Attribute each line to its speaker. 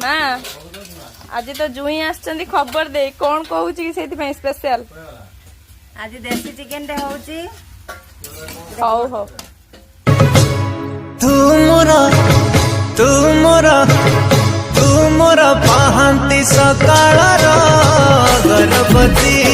Speaker 1: माँ आज तो जुई आछंती खबर दे कौन कहूँ कि से स्पेशल
Speaker 2: आज देसी चिकेन टे होची
Speaker 1: हौ हौ
Speaker 3: तू मोरा पाहंती सकाळ गर्भवती